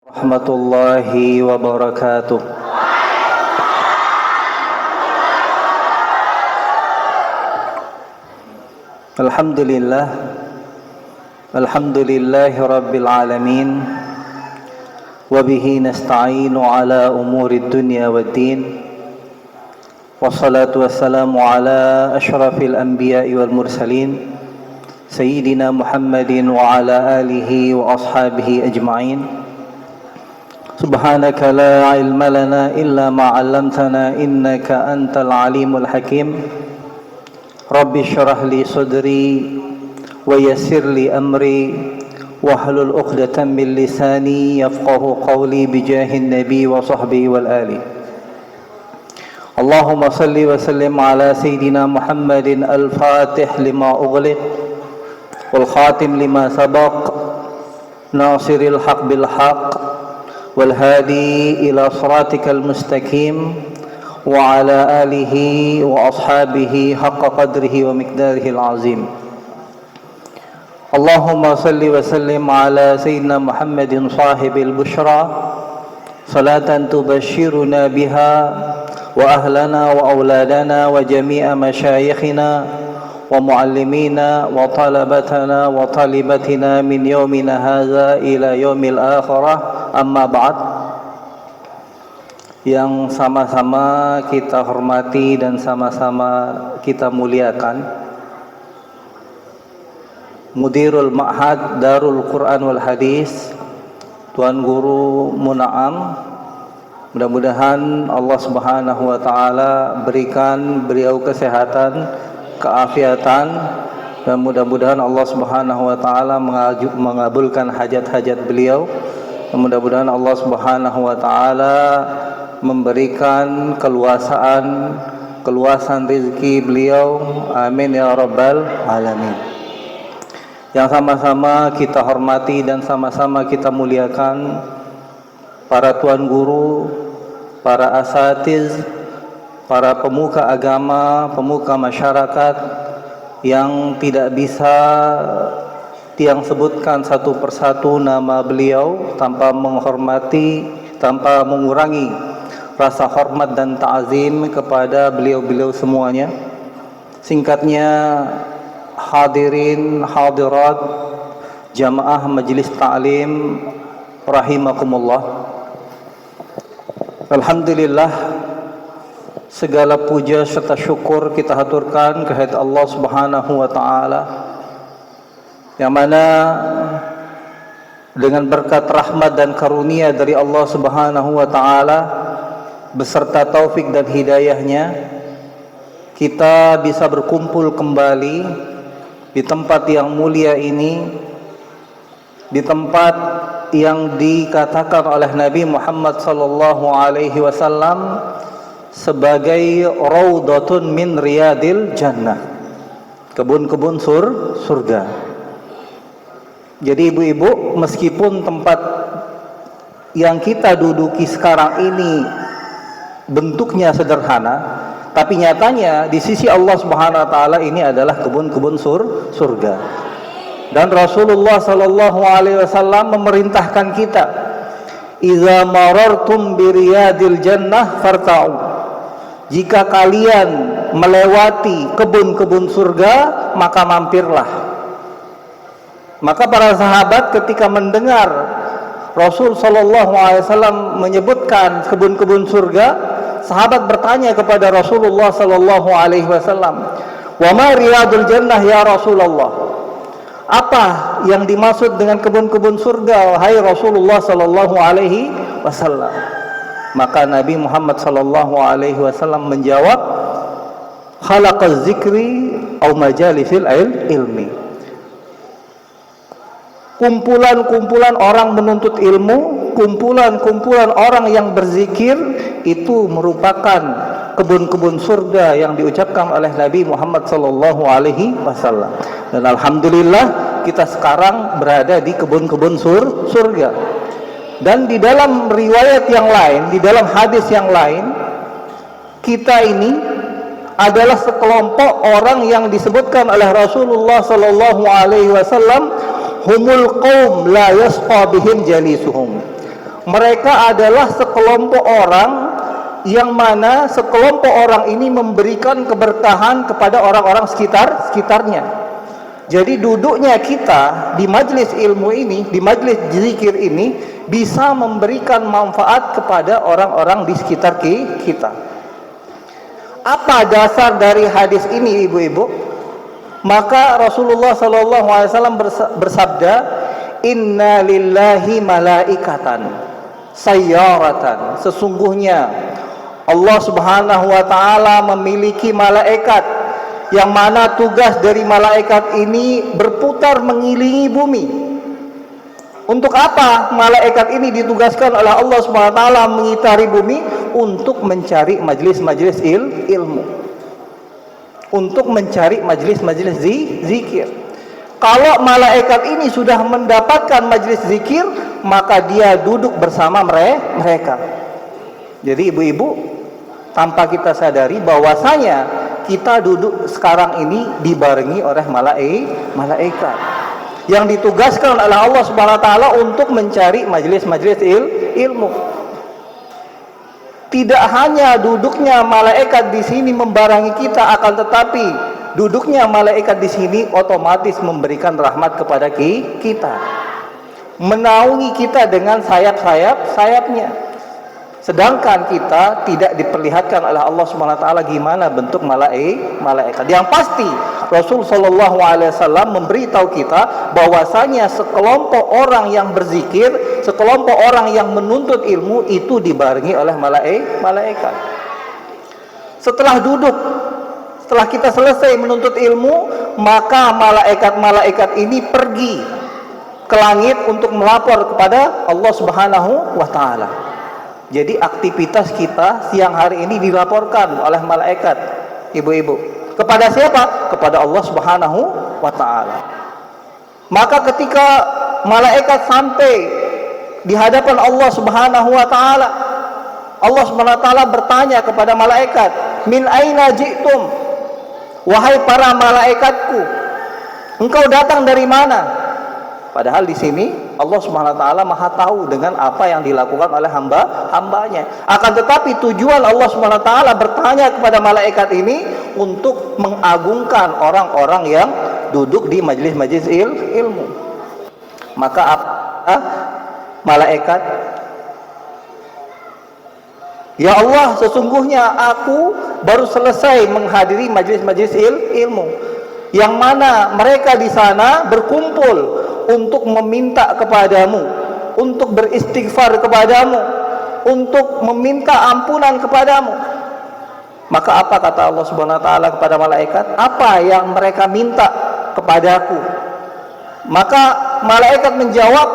Rahmatullahi wabarakatuh. Alhamdulillah, alhamdulillahi rabbil alamin, wabihi nasta'inu ala umuri dunya waddin, wassalatu wassalamu ala ashrafil anbiya'i wal mursalin, sayyidina Muhammadin wa ala alihi wa ashabihi ajma'in. Subhanaka la ilma lana illa ma 'allamtana innaka antal alimul hakim. Rabbi syrah li sadri wa yassir li amri wahlul 'uqdatam min lisani yafqahu qawli bijahin nabi wa sahbihi wal ali. Allahumma salli wa sallim ala sayyidina Muhammadin al-fatih lima ughliq wal khatim lima sabaq nasiril haq bil haq والهادي إلى صراطك المستقيم وعلى آله وأصحابه حق قدره ومقداره العظيم. اللهم صل وسلم على سيدنا محمد صاحب البشرى صلاة تبشرنا بها وأهلنا وأولادنا وجميع مشايخنا ومعلمينا وطلبتنا وطالبتنا من يومنا هذا إلى يوم الآخرة. Amma ba'd, yang sama-sama kita hormati dan sama-sama kita muliakan Mudirul Ma'had Darul Quran wal Hadis, Tuan Guru Muna'am. Mudah-mudahan Allah Subhanahu wa taala berikan beliau kesehatan, keafiatan, dan mudah-mudahan Allah Subhanahu wa taala mengabulkan hajat-hajat beliau. Mudah-mudahan Allah Subhanahu wa taala memberikan keluasan rezeki beliau. Amin ya rabbal alamin. Yang sama-sama kita hormati dan sama-sama kita muliakan para tuan guru, para asatiz, para pemuka agama, pemuka masyarakat yang tidak bisa Tiang sebutkan satu persatu nama beliau tanpa menghormati, tanpa mengurangi rasa hormat dan ta'zim kepada beliau-beliau semuanya. Singkatnya, hadirin hadirat jamaah majelis ta'lim rahimakumullah. Alhamdulillah, segala puja serta syukur kita haturkan kehadirat Allah Subhanahu wa taala, yang mana dengan berkat rahmat dan karunia dari Allah Subhanahu wa taala beserta taufik dan hidayahnya, kita bisa berkumpul kembali di tempat yang mulia ini, di tempat yang dikatakan oleh Nabi Muhammad sallallahu alaihi wasallam sebagai raudhatun min riyadil jannah, kebun-kebun surga. Jadi ibu-ibu, meskipun tempat yang kita duduki sekarang ini bentuknya sederhana, tapi nyatanya di sisi Allah Subhanahu wa taala ini adalah kebun-kebun surga. Dan Rasulullah sallallahu alaihi wasallam memerintahkan kita, "Idza marartum bi riyadil jannah farta'u." Jika kalian melewati kebun-kebun surga, maka mampirlah. Maka para sahabat ketika mendengar Rasul sallallahu alaihi wasallam menyebutkan kebun-kebun surga, sahabat bertanya kepada Rasulullah sallallahu alaihi wasallam, "Wa ma riyadul jannah ya Rasulullah?" Apa yang dimaksud dengan kebun-kebun surga wahai Rasulullah sallallahu alaihi wasallam? Maka Nabi Muhammad sallallahu alaihi wasallam menjawab, "Khalaqaz zikri au majalisil ilmi." Kumpulan-kumpulan orang menuntut ilmu, kumpulan-kumpulan orang yang berzikir, itu merupakan kebun-kebun surga yang diucapkan oleh Nabi Muhammad sallallahu alaihi wasallam. Dan alhamdulillah kita sekarang berada di kebun-kebun surga. Dan di dalam riwayat yang lain, di dalam hadis yang lain, kita ini adalah sekelompok orang yang disebutkan oleh Rasulullah sallallahu alaihi wasallam, humul qaum la yasqa bihim jalisuhum. Mereka adalah sekelompok orang yang mana sekelompok orang ini memberikan keberkahan kepada orang-orang sekitarnya. Jadi duduknya kita di majelis ilmu ini, di majelis zikir ini, bisa memberikan manfaat kepada orang-orang di sekitar kita. Apa dasar dari hadis ini, ibu-ibu? Maka Rasulullah SAW bersabda, Inna lillahi malaikatan sayyaratan. Sesungguhnya Allah Subhanahu wa ta'ala memiliki malaikat yang mana tugas dari malaikat ini berputar mengelilingi bumi. Untuk apa malaikat ini ditugaskan oleh Allah Subhanahu wa ta'ala mengitari bumi? Untuk mencari majlis-majlis ilmu, untuk mencari majlis-majlis zikir. Kalau malaikat ini sudah mendapatkan majlis zikir, maka dia duduk bersama mereka. Jadi ibu-ibu, tanpa kita sadari bahwasanya kita duduk sekarang ini dibarengi oleh malaikat yang ditugaskan oleh Allah Subhanahu wa taala untuk mencari majelis-majelis ilmu. Tidak hanya duduknya malaikat di sini membarengi kita, akan tetapi duduknya malaikat di sini otomatis memberikan rahmat kepada kita, menaungi kita dengan sayapnya. Sedangkan kita tidak diperlihatkan oleh Allah Subhanahu wa taala gimana bentuk malaikat. Yang pasti Rasul sallallahu alaihi wasallam memberitahu kita bahwasanya sekelompok orang yang berzikir, sekelompok orang yang menuntut ilmu itu dibarengi oleh malaikat. Setelah kita selesai menuntut ilmu, maka malaikat-malaikat ini pergi ke langit untuk melapor kepada Allah Subhanahu wa taala. Jadi aktivitas kita siang hari ini dilaporkan oleh malaikat, ibu-ibu. Kepada siapa? Kepada Allah Subhanahu wa ta'ala. Maka ketika malaikat sampai di hadapan Allah Subhanahu wa ta'ala, Allah Subhanahu wa ta'ala bertanya kepada malaikat, Min aina ji'tum? Wahai para malaikatku, engkau datang dari mana? Padahal di sini Allah Subhanahu wa taala Maha tahu dengan apa yang dilakukan oleh hambanya. Akan tetapi tujuan Allah Subhanahu wa taala bertanya kepada malaikat ini untuk mengagungkan orang-orang yang duduk di majelis-majelis ilmu. Maka malaikat, Ya Allah, sesungguhnya aku baru selesai menghadiri majelis-majelis ilmu, yang mana mereka di sana berkumpul untuk meminta kepadamu, untuk beristighfar kepadamu, untuk meminta ampunan kepadamu. Maka apa kata Allah Subhanahu wa taala kepada malaikat? Apa yang mereka minta kepadaku? Maka malaikat menjawab,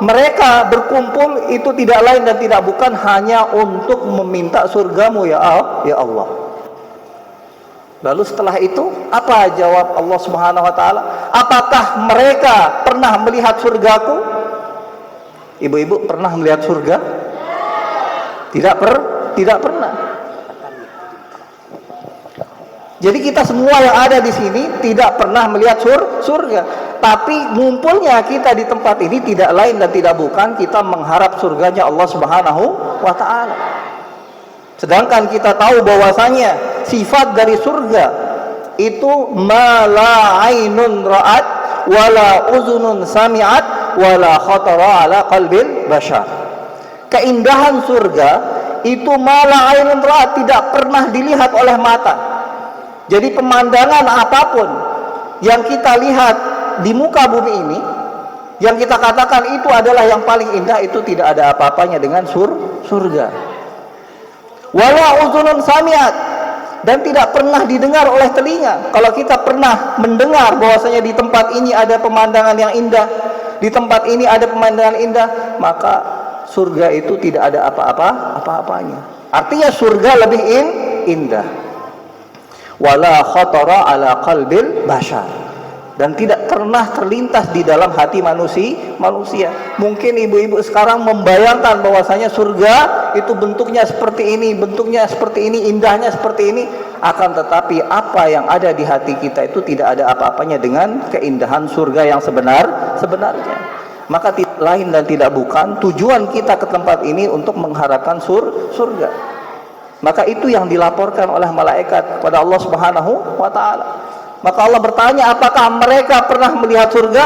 mereka berkumpul itu tidak lain dan tidak bukan hanya untuk meminta surgamu ya Allah. Lalu setelah itu apa jawab Allah Subhanahu wa taala? Apakah mereka pernah melihat surgaku? Ibu-ibu pernah melihat surga? Tidak pernah. Jadi kita semua yang ada di sini tidak pernah melihat surga. Tapi ngumpulnya kita di tempat ini tidak lain dan tidak bukan kita mengharap surganya Allah Subhanahu wa taala. Sedangkan kita tahu bahwasanya sifat dari surga itu ma la ainun ra'at wala uzunun sami'at wala khatara ala qalbil bashar. Keindahan surga itu ma la ainun ra'at, tidak pernah dilihat oleh mata. Jadi pemandangan apapun yang kita lihat di muka bumi ini, yang kita katakan itu adalah yang paling indah, itu tidak ada apa-apanya dengan surga. Wala uzunun sami'at, dan tidak pernah didengar oleh telinga. Kalau kita pernah mendengar bahwasanya di tempat ini ada pemandangan yang indah, di tempat ini ada pemandangan indah, maka surga itu tidak ada apa-apanya. Artinya surga lebih indah. Wala khatara ala qalbil bashar, dan tidak pernah terlintas di dalam hati manusia. Mungkin ibu-ibu sekarang membayangkan bahwasanya surga itu bentuknya seperti ini, indahnya seperti ini. Akan tetapi apa yang ada di hati kita itu tidak ada apa-apanya dengan keindahan surga yang sebenarnya. Maka lain dan tidak bukan tujuan kita ke tempat ini untuk mengharapkan surga. Maka itu yang dilaporkan oleh malaikat kepada Allah Subhanahu wa taala. Maka Allah bertanya, apakah mereka pernah melihat surga?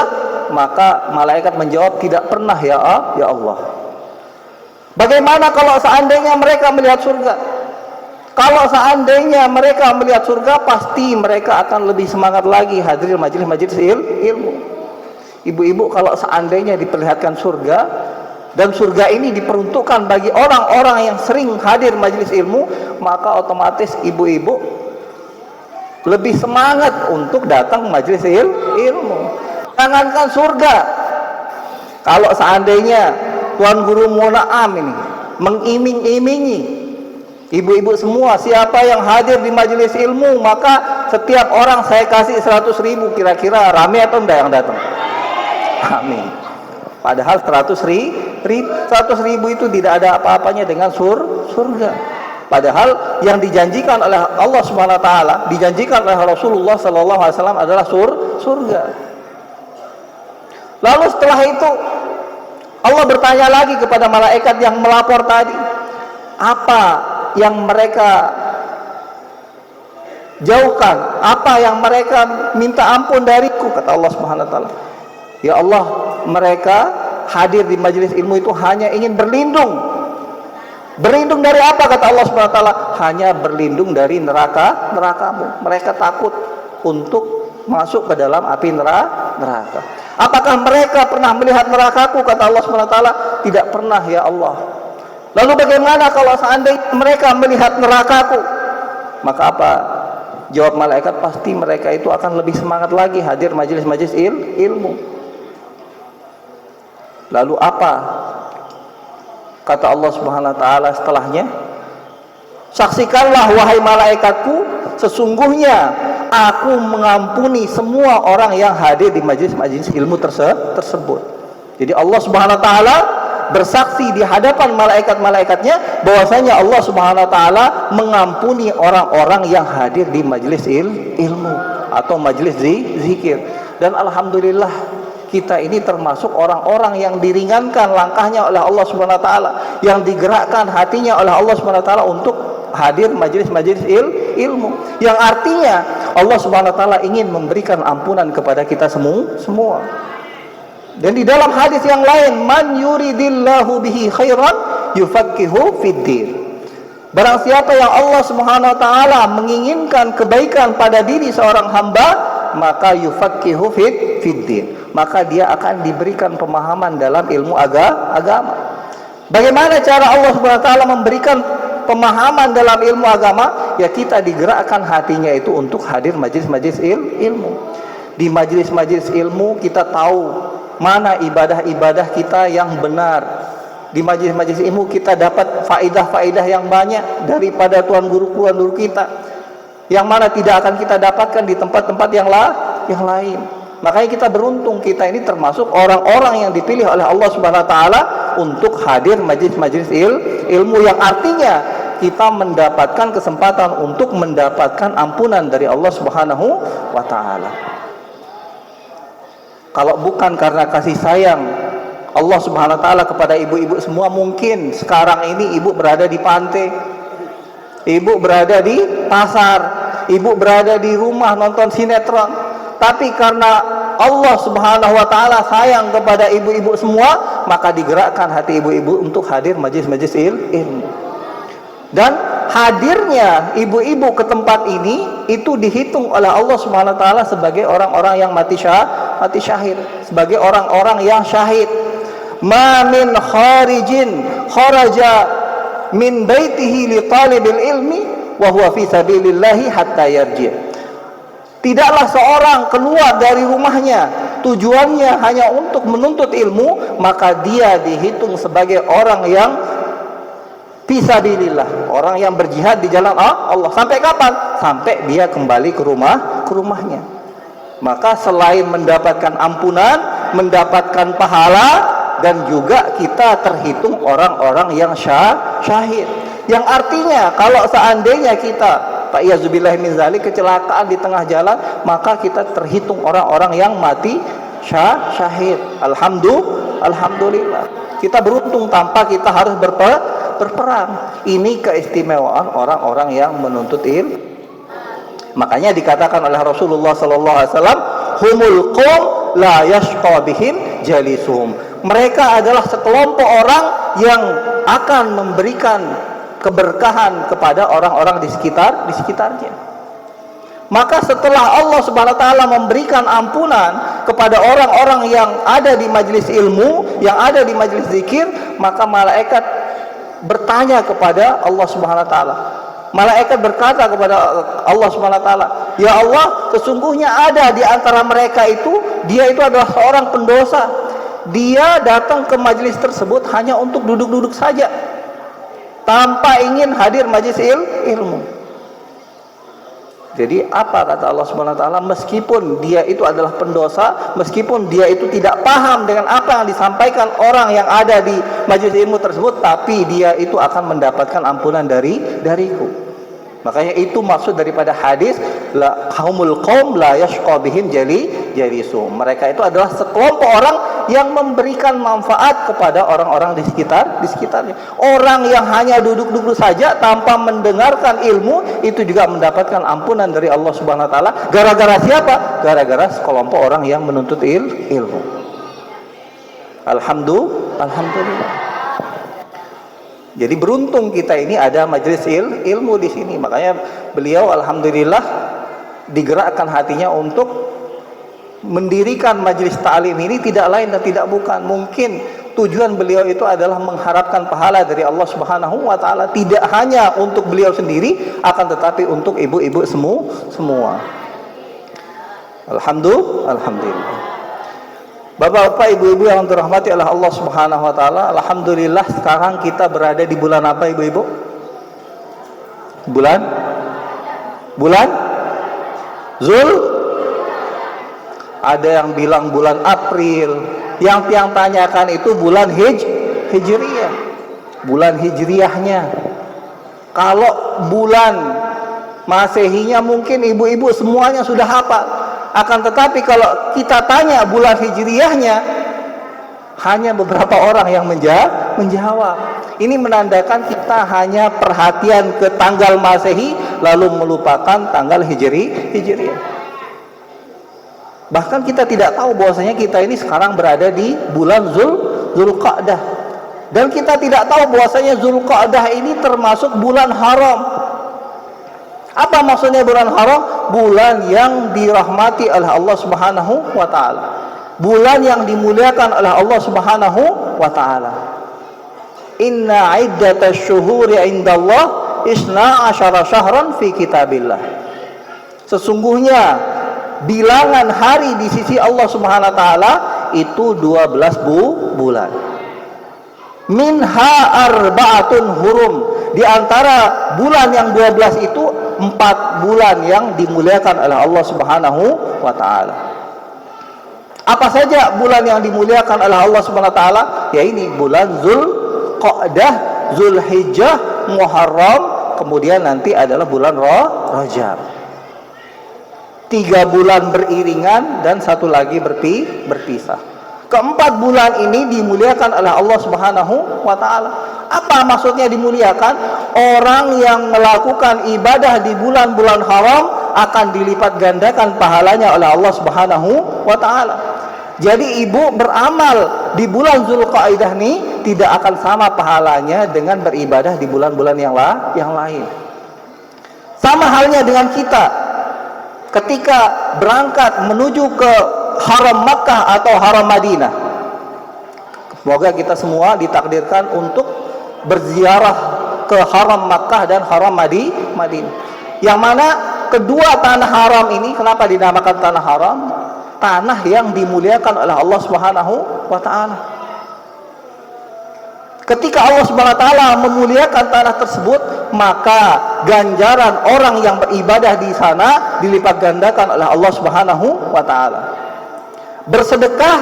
Maka malaikat menjawab, tidak pernah ya Allah. Bagaimana kalau seandainya mereka melihat surga? Kalau seandainya mereka melihat surga, pasti mereka akan lebih semangat lagi hadir majelis-majelis ilmu. Ibu-ibu, kalau seandainya diperlihatkan surga, dan surga ini diperuntukkan bagi orang-orang yang sering hadir majelis ilmu, maka otomatis ibu-ibu lebih semangat untuk datang majelis ilmu. Jangankan surga, kalau seandainya Tuan Guru Munaam ini mengiming-imingi ibu-ibu semua, siapa yang hadir di majelis ilmu, maka setiap orang saya kasih 100.000, kira-kira rame atau enggak yang datang? Amin. Padahal 100.000 itu tidak ada apa-apanya dengan surga. Padahal yang dijanjikan oleh Allah Subhanahu wa taala, dijanjikan oleh Rasulullah sallallahu alaihi wasallam adalah surga. Lalu setelah itu Allah bertanya lagi kepada malaikat yang melapor tadi, apa yang mereka jauhkan, apa yang mereka minta ampun dariku? Kata Allah Subhanahu wa taala, ya Allah, mereka hadir di majelis ilmu itu hanya ingin berlindung. Berlindung dari apa? Kata Allah Subhanahu wa taala, hanya berlindung dari nerakamu. Mereka takut untuk masuk ke dalam api neraka. Apakah mereka pernah melihat nerakaku? Kata Allah Subhanahu wa taala, tidak pernah ya Allah. Lalu bagaimana kalau seandainya mereka melihat nerakaku? Maka apa? Jawab malaikat, pasti mereka itu akan lebih semangat lagi hadir majelis-majelis ilmu. Lalu apa kata Allah Subhanahu wa taala setelahnya? Saksikanlah wahai malaikatku, sesungguhnya aku mengampuni semua orang yang hadir di majelis-majelis ilmu tersebut. Jadi Allah Subhanahu wa taala bersaksi di hadapan malaikat-malaikatnya bahwasanya Allah Subhanahu wa taala mengampuni orang-orang yang hadir di majelis ilmu atau majelis zikir. Dan alhamdulillah, kita ini termasuk orang-orang yang diringankan langkahnya oleh Allah Subhanahu wa taala, yang digerakkan hatinya oleh Allah Subhanahu wa taala untuk hadir majelis-majelis ilmu, yang artinya Allah Subhanahu wa taala ingin memberikan ampunan kepada kita semua. Dan di dalam hadis yang lain, man yuridillahu bihi khairan yufaqihu fiddin. Barang siapa yang Allah Subhanahu wa taala menginginkan kebaikan pada diri seorang hamba, maka yufaqihu fiddin, maka dia akan diberikan pemahaman dalam ilmu agama. Bagaimana cara Allah Subhanahu wa taala memberikan pemahaman dalam ilmu agama? Ya, kita digerakkan hatinya itu untuk hadir majelis-majelis ilmu. Di majelis-majelis ilmu kita tahu mana ibadah-ibadah kita yang benar. Di majelis-majelis ilmu kita dapat faidah-faidah yang banyak daripada tuan guru kita, yang mana tidak akan kita dapatkan di tempat-tempat yang lain. Makanya kita beruntung, kita ini termasuk orang-orang yang dipilih oleh Allah Subhanahu wa taala untuk hadir majelis-majelis ilmu, yang artinya kita mendapatkan kesempatan untuk mendapatkan ampunan dari Allah Subhanahu wa taala. Kalau bukan karena kasih sayang Allah Subhanahu wa taala kepada ibu-ibu semua, mungkin sekarang ini ibu berada di pantai, ibu berada di pasar, ibu berada di rumah nonton sinetron. Tapi karena Allah Subhanahu wa taala sayang kepada ibu-ibu semua, maka digerakkan hati ibu-ibu untuk hadir majelis-majelis ilmu. Dan hadirnya ibu-ibu ke tempat ini itu dihitung oleh Allah Subhanahu wa taala sebagai orang-orang yang mati syahid, sebagai orang-orang yang syahid. Ma min kharijin kharaja min baitihi li talibil ilmi wa huwa fi sabilillahi hatta yarji'. Tidaklah seorang keluar dari rumahnya tujuannya hanya untuk menuntut ilmu, maka dia dihitung sebagai orang yang fi sabilillah, orang yang berjihad di jalan Allah. Sampai kapan? Sampai dia kembali ke rumahnya. Maka selain mendapatkan ampunan, mendapatkan pahala, dan juga kita terhitung orang-orang yang syahid. Yang artinya kalau seandainya kita ta'iyyazubillah min zalik kecelakaan di tengah jalan, maka kita terhitung orang-orang yang mati syahid. Alhamdulillah. Alhamdulillah. Kita beruntung tanpa kita harus berperang. Ini keistimewaan orang-orang yang menuntut ilmu. Makanya dikatakan oleh Rasulullah sallallahu alaihi wasallam, humul qaum la yashqa bihim jalisuhum. Mereka adalah sekelompok orang yang akan memberikan keberkahan kepada orang-orang di sekitarnya. Maka setelah Allah Subhanahu wa taala memberikan ampunan kepada orang-orang yang ada di majelis ilmu, yang ada di majelis zikir, maka malaikat bertanya kepada Allah Subhanahu wa taala. Malaikat berkata kepada Allah Subhanahu wa taala, "Ya Allah, sesungguhnya ada di antara mereka itu, dia itu adalah seorang pendosa. Dia datang ke majelis tersebut hanya untuk duduk-duduk saja, tanpa ingin hadir majelis ilmu." Jadi apa kata Allah Subhanahu wa taala, meskipun dia itu adalah pendosa, meskipun dia itu tidak paham dengan apa yang disampaikan orang yang ada di majelis ilmu tersebut, tapi dia itu akan mendapatkan ampunan dariku. Makanya itu maksud daripada hadis la qaumul qaum la yashqa bihim jalisu. Mereka itu adalah sekelompok orang yang memberikan manfaat kepada orang-orang di sekitarnya. Orang yang hanya duduk-duduk saja tanpa mendengarkan ilmu itu juga mendapatkan ampunan dari Allah Subhanahu wa taala. Gara-gara siapa? Gara-gara sekelompok orang yang menuntut ilmu. Alhamdulillah. Jadi beruntung kita ini ada majelis ilmu di sini. Makanya beliau alhamdulillah digerakkan hatinya untuk mendirikan majelis ta'lim ini tidak lain dan tidak bukan. Mungkin tujuan beliau itu adalah mengharapkan pahala dari Allah Subhanahu wa taala, tidak hanya untuk beliau sendiri, akan tetapi untuk ibu-ibu semua. Alhamdulillah. Bapak-bapak, ibu-ibu yang dirahmati oleh Allah Subhanahu wa taala, alhamdulillah sekarang kita berada di bulan apa, ibu-ibu? Bulan Zul. Ada yang bilang bulan April. Yang tanyakan itu bulan Hijriyah. Bulan Hijriyahnya. Kalau bulan Masehinya mungkin ibu-ibu semuanya sudah hafal. Akan tetapi kalau kita tanya bulan Hijriyahnya, hanya beberapa orang yang menjawab. Ini menandakan kita hanya perhatian ke tanggal Masehi lalu melupakan tanggal Hijriyah. Bahkan kita tidak tahu bahwasanya kita ini sekarang berada di bulan Zulqa'dah. Dan kita tidak tahu bahwasanya Zulqa'dah ini termasuk bulan haram. Apa maksudnya bulan haram? Bulan yang dirahmati oleh Allah Subhanahu wa taala. Bulan yang dimuliakan oleh Allah Subhanahu wa taala. Inna iddatash syuhuri indallah isna asyara syahran fi kitabillah. Sesungguhnya bilangan hari di sisi Allah Subhanahu wa taala itu 12 bulan. Minha arba'atun hurum. Di antara bulan yang 12 itu 4 bulan yang dimuliakan oleh Allah Subhanahu wa taala. Apa saja bulan yang dimuliakan oleh Allah Subhanahu wa taala? Ya ini bulan Zulqa'dah, Zulhijjah, Muharram, kemudian nanti adalah bulan Rajab. 3 bulan beriringan dan satu lagi berpisah. Keempat bulan ini dimuliakan oleh Allah Subhanahu wa taala. Apa maksudnya dimuliakan? Orang yang melakukan ibadah di bulan-bulan haram akan dilipat gandakan pahalanya oleh Allah Subhanahu wa taala. Jadi ibu beramal di bulan Zulqa'dah ini tidak akan sama pahalanya dengan beribadah di bulan-bulan yang lain. Sama halnya dengan kita ketika berangkat menuju ke Haram Makkah atau Haram Madinah. Semoga kita semua ditakdirkan untuk berziarah ke Haram Makkah dan Haram Madinah. Yang mana kedua tanah haram ini, kenapa dinamakan tanah haram? Tanah yang dimuliakan oleh Allah Subhanahu wa taala. Ketika Allah Subhanahu wa taala memuliakan tanah tersebut, maka ganjaran orang yang beribadah di sana dilipat gandakan oleh Allah Subhanahu wa taala. Bersedekah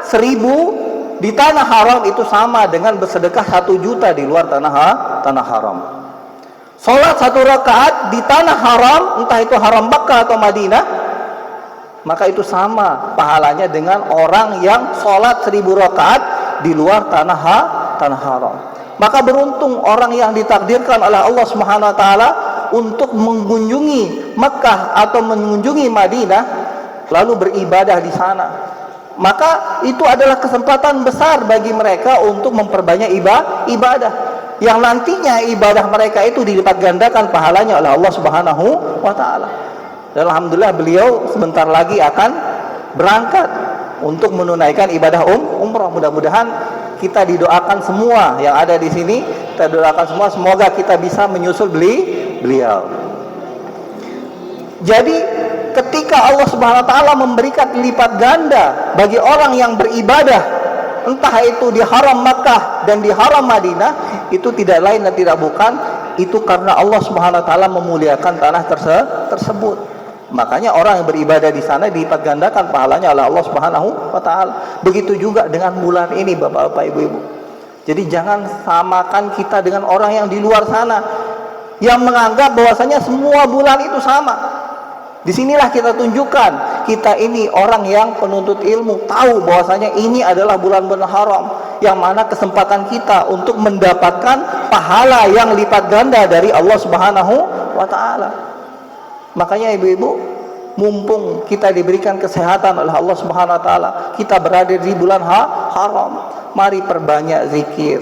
1000 di tanah haram itu sama dengan bersedekah 1 juta di luar tanah haram. Salat 1 rakaat di tanah haram, entah itu Haram Makkah atau Madinah, maka itu sama pahalanya dengan orang yang salat 1000 rakaat di luar tanah haram. Maka beruntung orang yang ditakdirkan oleh Allah Subhanahu wa taala untuk mengunjungi Mekah atau mengunjungi Madinah lalu beribadah di sana. Maka itu adalah kesempatan besar bagi mereka untuk memperbanyak ibadah yang nantinya ibadah mereka itu dilipat gandakan pahalanya oleh Allah Subhanahu wa taala. Dan alhamdulillah beliau sebentar lagi akan berangkat untuk menunaikan ibadah umrah. Mudah-mudahan kita didoakan semua yang ada di sini, kita doakan semua semoga kita bisa menyusul beliau. Jadi ketika Allah Subhanahu wa taala memberikan lipat ganda bagi orang yang beribadah, entah itu di haram Makkah dan di haram Madinah, itu tidak lain dan tidak bukan itu karena Allah Subhanahu wa taala memuliakan tanah tersebut. Makanya orang yang beribadah di sana dilipat gandakan pahalanya oleh Allah Subhanahu wa taala. Begitu juga dengan bulan ini Bapak-bapak, Ibu-ibu. Jadi jangan samakan kita dengan orang yang di luar sana yang menganggap bahwasanya semua bulan itu sama. Disinilah kita tunjukkan kita ini orang yang penuntut ilmu, tahu bahwasanya ini adalah bulan-bulan haram, yang mana kesempatan kita untuk mendapatkan pahala yang lipat ganda dari Allah Subhanahu wa taala. Makanya ibu-ibu, mumpung kita diberikan kesehatan oleh Allah Subhanahu wa taala, kita berada di bulan haram, mari perbanyak zikir,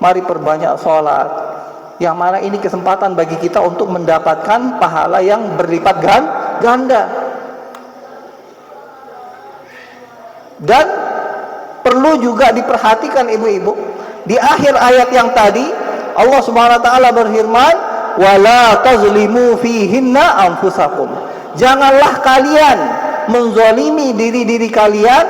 mari perbanyak sholat, yang mana ini kesempatan bagi kita untuk mendapatkan pahala yang berlipat ganda. Dan perlu juga diperhatikan ibu-ibu, di akhir ayat yang tadi Allah Subhanahu wa taala berfirman, wala tazlimu fihinna anfusakum. Janganlah kalian menzalimi diri-diri kalian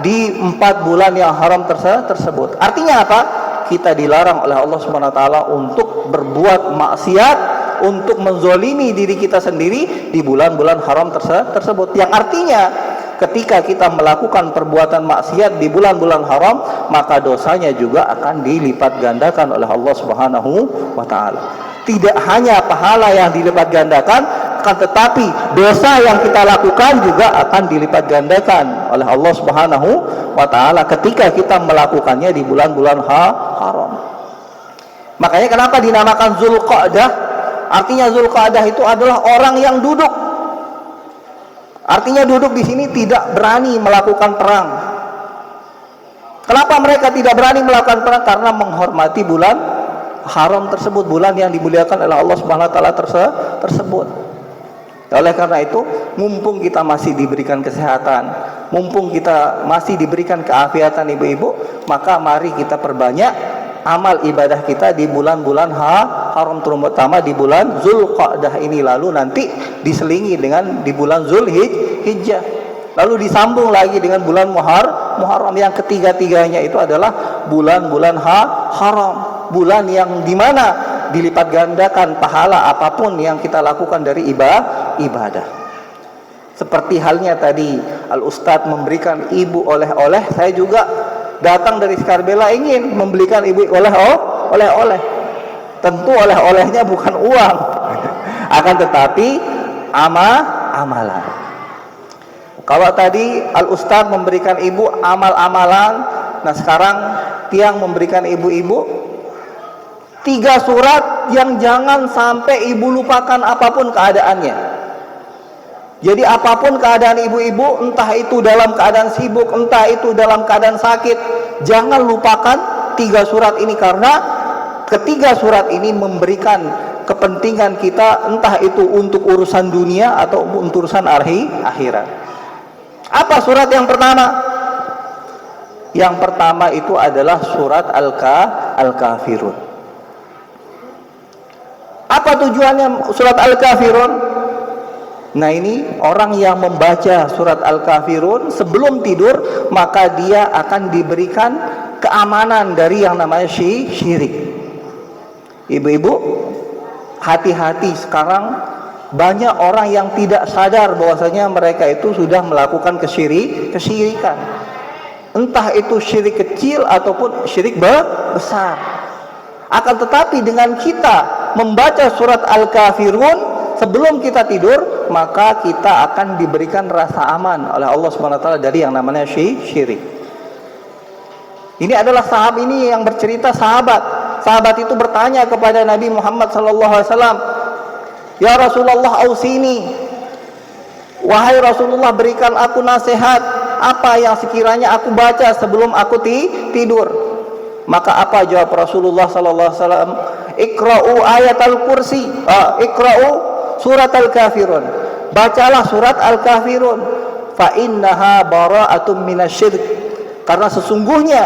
di 4 bulan yang haram tersebut. Artinya apa? Kita dilarang oleh Allah Subhanahu wa taala untuk berbuat maksiat, untuk menzalimi diri kita sendiri di bulan-bulan haram tersebut. Yang artinya ketika kita melakukan perbuatan maksiat di bulan-bulan haram, maka dosanya juga akan dilipat gandakan oleh Allah Subhanahu wa taala. Tidak hanya pahala yang dilipat gandakan, akan tetapi dosa yang kita lakukan juga akan dilipat gandakan oleh Allah Subhanahu wa taala ketika kita melakukannya di bulan-bulan haram. Makanya kenapa dinamakan Zulqa'dah? Artinya Zulqa'dah itu adalah orang yang duduk. Artinya duduk di sini tidak berani melakukan perang. Kenapa mereka tidak berani melakukan perang? Karena menghormati bulan haram tersebut, bulan yang dimuliakan oleh Allah Subhanahu wa taala tersebut. Oleh karena itu, mumpung kita masih diberikan kesehatan, mumpung kita masih diberikan keafiatan ibu-ibu, maka mari kita perbanyak amal ibadah kita di bulan-bulan haram, terutama di bulan Zulqa'dah ini, lalu nanti diselingi dengan di bulan Zulhijjah, lalu disambung lagi dengan bulan Muharram, yang ketiga-tiganya itu adalah bulan-bulan haram, bulan yang dimana dilipat gandakan pahala apapun yang kita lakukan dari ibadah. Seperti halnya tadi Al-Ustadz memberikan ibu oleh-oleh, saya juga datang dari Skarbela ingin membelikan ibu oleh-oleh. Tentu oleh-olehnya bukan uang, akan tetapi amalan. Kalau tadi Al-Ustadz memberikan ibu amal-amalan, nah sekarang Tiang memberikan ibu-ibu 3 surat yang jangan sampai ibu lupakan apapun keadaannya. Jadi apapun keadaan ibu-ibu, entah itu dalam keadaan sibuk, entah itu dalam keadaan sakit, jangan lupakan 3 surat ini, karena ketiga surat ini memberikan kepentingan kita, entah itu untuk urusan dunia atau untuk urusan akhirat. Apa surat yang pertama? Yang pertama itu adalah surat Al-Kafirun. Apa tujuannya surat Al-Kafirun? Nah, ini orang yang membaca surat Al-Kafirun sebelum tidur, maka dia akan diberikan keamanan dari yang namanya syirik. Ibu-ibu, hati-hati, sekarang banyak orang yang tidak sadar bahwasanya mereka itu sudah melakukan kesyirikan. Entah itu syirik kecil ataupun syirik besar. Akan tetapi dengan kita membaca surat Al-Kafirun sebelum kita tidur, maka kita akan diberikan rasa aman oleh Allah Subhanahu wa taala dari yang namanya syirik. Ini adalah sahabat ini yang bercerita sahabat. Sahabat itu bertanya kepada Nabi Muhammad SAW, "Ya Rasulullah, ausini, wahai Rasulullah, berikan aku nasihat, apa yang sekiranya aku baca sebelum aku tidur?" Maka apa jawab Rasulullah SAW? "Iqra'u ayat al-kursi, iqra'u surat al-kafirun." Bacalah surat al-kafirun. Fa innaha bara'atun minasyirik. Karena sesungguhnya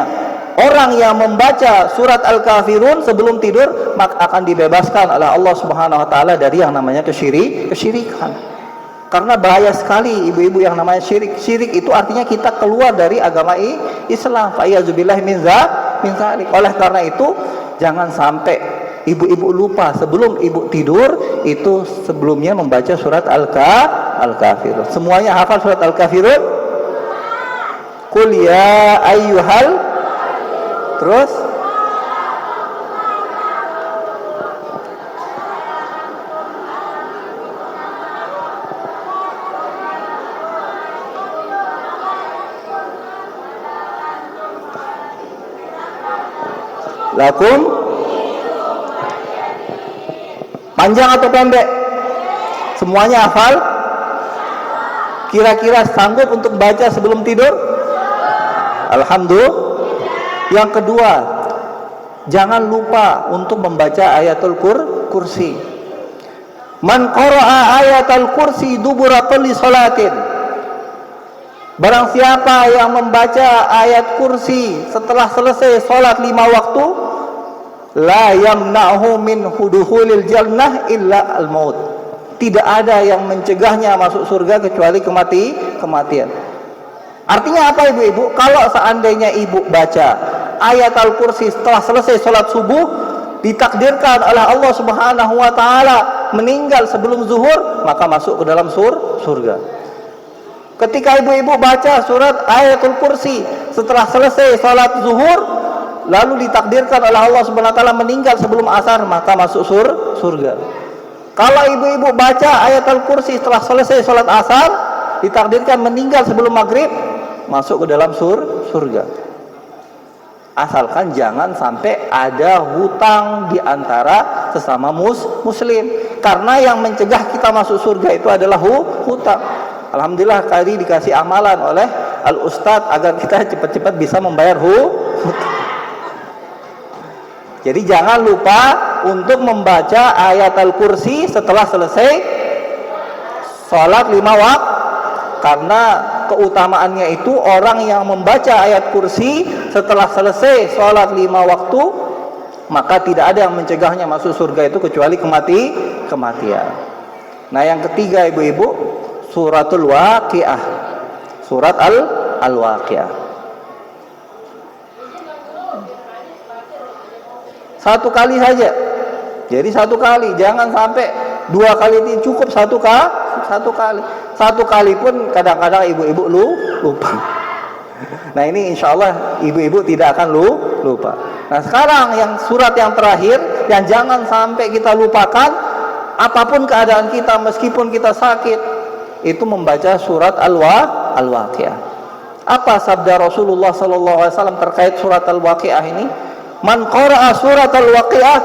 orang yang membaca surat al-kafirun sebelum tidur maka akan dibebaskan oleh Allah Subhanahu wa taala dari yang namanya kesyirikan. Karena bahaya sekali ibu-ibu yang namanya syirik. Syirik itu artinya kita keluar dari agama Islam. Fa iyazubillah min zalik. Oleh karena itu jangan sampai ibu-ibu lupa sebelum ibu tidur itu sebelumnya membaca surat al-kafirun. Semuanya hafal surat al-kafirun? Qul ya ayyuhal, terus lakum, panjang atau pendek? Semuanya hafal? Kira-kira sanggup untuk baca sebelum tidur? Alhamdulillah. Yang kedua, jangan lupa untuk membaca ayatul kursi. Man qara'a ayatul kursi dubura kulli salatin. Barang siapa yang membaca ayat kursi setelah selesai salat 5 waktu, la yamna'hu min huduhulil jannah illa al-maut. Tidak ada yang mencegahnya masuk surga kecuali kematian. Artinya apa ibu-ibu? Kalau seandainya ibu baca ayat al-kursi setelah selesai salat subuh, ditakdirkan oleh Allah Subhanahu wa taala meninggal sebelum zuhur, maka masuk ke dalam surga. Ketika ibu-ibu baca surat ayatul kursi setelah selesai salat zuhur, lalu ditakdirkan oleh Allah Subhanahu wa taala meninggal sebelum asar, maka masuk surga. Kalau ibu-ibu baca ayatul kursi setelah selesai salat asar, ditakdirkan meninggal sebelum maghrib, masuk ke dalam surga. Asalkan jangan sampai ada hutang di antara sesama muslim. Karena yang mencegah kita masuk surga itu adalah hutang. Alhamdulillah tadi dikasih amalan oleh al-ustadz agar kita cepat-cepat bisa membayar hutang. Jadi jangan lupa untuk membaca ayat al-kursi setelah selesai sholat 5 waktu. Karena keutamaannya itu orang yang membaca ayat kursi setelah selesai sholat 5 waktu, maka tidak ada yang mencegahnya masuk surga itu kecuali kematian. Nah yang ketiga ibu-ibu, suratul waqiah, surat al-waqiah. Satu kali saja. Jadi satu kali, jangan sampai 2 kali, ini cukup satu kali. Satu kali pun kadang-kadang ibu-ibu lupa. Nah ini insya Allah ibu-ibu tidak akan lupa. Nah sekarang yang surat yang terakhir yang jangan sampai kita lupakan, apapun keadaan kita, meskipun kita sakit, itu membaca surat al-waqiah. Apa sabda Rasulullah SAW terkait surat al-waqiah ini? Man qara'a surat al-waqiah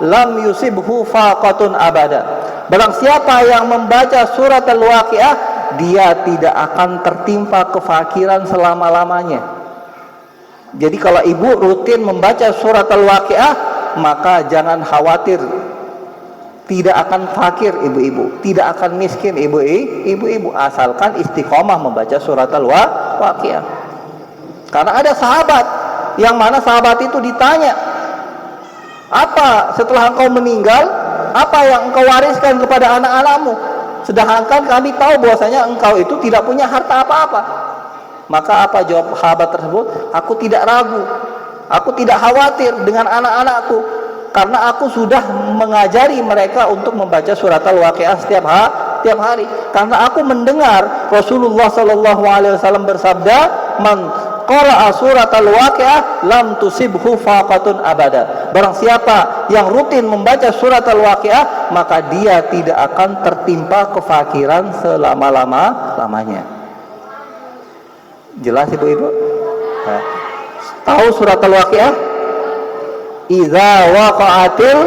lam yusibhu faqatun abada. Barang siapa yang membaca surat al-waqiah, dia tidak akan tertimpa kefakiran selama-lamanya. Jadi kalau ibu rutin membaca surat al-waqiah, maka jangan khawatir, tidak akan fakir ibu-ibu, tidak akan miskin ibu-ibu, asalkan istiqomah membaca surat al-waqiah. Karena ada sahabat yang mana sahabat itu ditanya, apa setelah engkau meninggal, apa yang engkau wariskan kepada anak-anakmu? Sedangkan kami tahu bahwasanya engkau itu tidak punya harta apa-apa. Maka apa jawab sahabat tersebut? Aku tidak ragu, aku tidak khawatir dengan anak-anakku, karena aku sudah mengajari mereka untuk membaca surat al-waqiah setiap hari. Karena aku mendengar Rasulullah SAW bersabda, man qara'a surat al-waqiah lam tusibhu faqatun abada. Barang siapa yang rutin membaca surat al-waqiah, maka dia tidak akan tertimpa kefakiran selama-lamanya. Jelas ibu-ibu? Nah, Tahu surat Al-Waqiah? Idza waqa'atil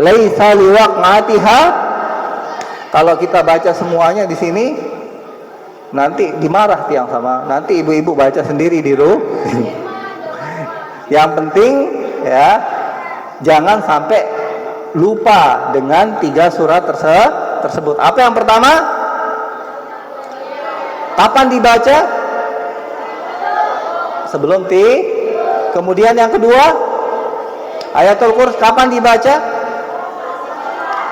laisa liwaq'atiha. Kalau kita baca semuanya di sini nanti dimarah tiang sama. Nanti ibu-ibu baca sendiri di rumah. Yang penting ya, jangan sampai lupa dengan 3 surat tersebut. Apa yang pertama? Kapan dibaca? Sebelum kemudian yang kedua, ayatul kursi kapan dibaca?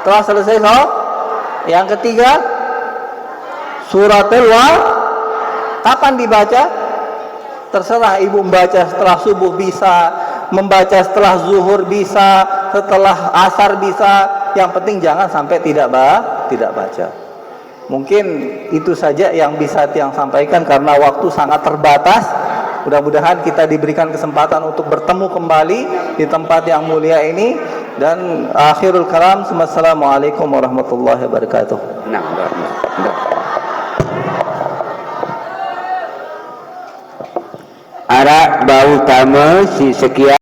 Setelah selesai sholat. Yang ketiga, suratul kapan dibaca? Terserah ibu membaca setelah subuh bisa, membaca setelah zuhur bisa, setelah asar bisa. Yang penting jangan sampai tidak baca. Mungkin itu saja yang bisa tiang sampaikan karena waktu sangat terbatas. Mudah-mudahan kita diberikan kesempatan untuk bertemu kembali di tempat yang mulia ini. Dan akhirul kalam, assalamualaikum warahmatullahi wabarakatuh. Arak bau utama si sekian.